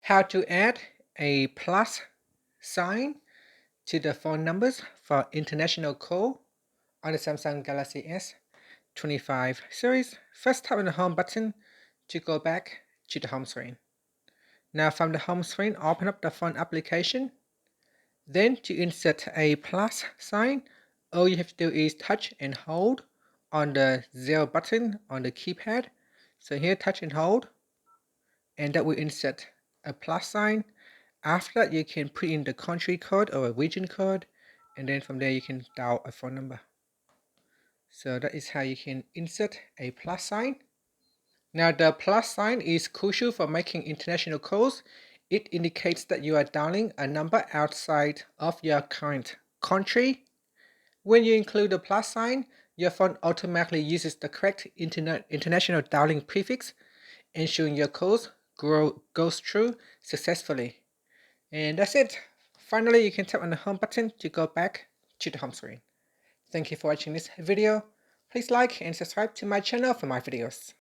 how to add a plus sign to the phone numbers for international call on the Samsung Galaxy S25 series. First, tap on the home button to go back to the home screen. Now from the home screen, open up the phone application. Then to insert a plus sign, all you have to do is touch and hold on the 0 button on the keypad. So here, touch and hold, and that will insert a plus sign. After that, you can put in the country code or a region code, and then from there you can dial a phone number. So that is how you can insert a plus sign. Now the plus sign is crucial for making international calls. It indicates that you are dialing a number outside of your current country. When you include the plus sign, your phone automatically uses the correct international dialing prefix, ensuring your calls goes through successfully. And that's it. Finally, you can tap on the home button to go back to the home screen. Thank you for watching this video. Please like and subscribe to my channel for my videos.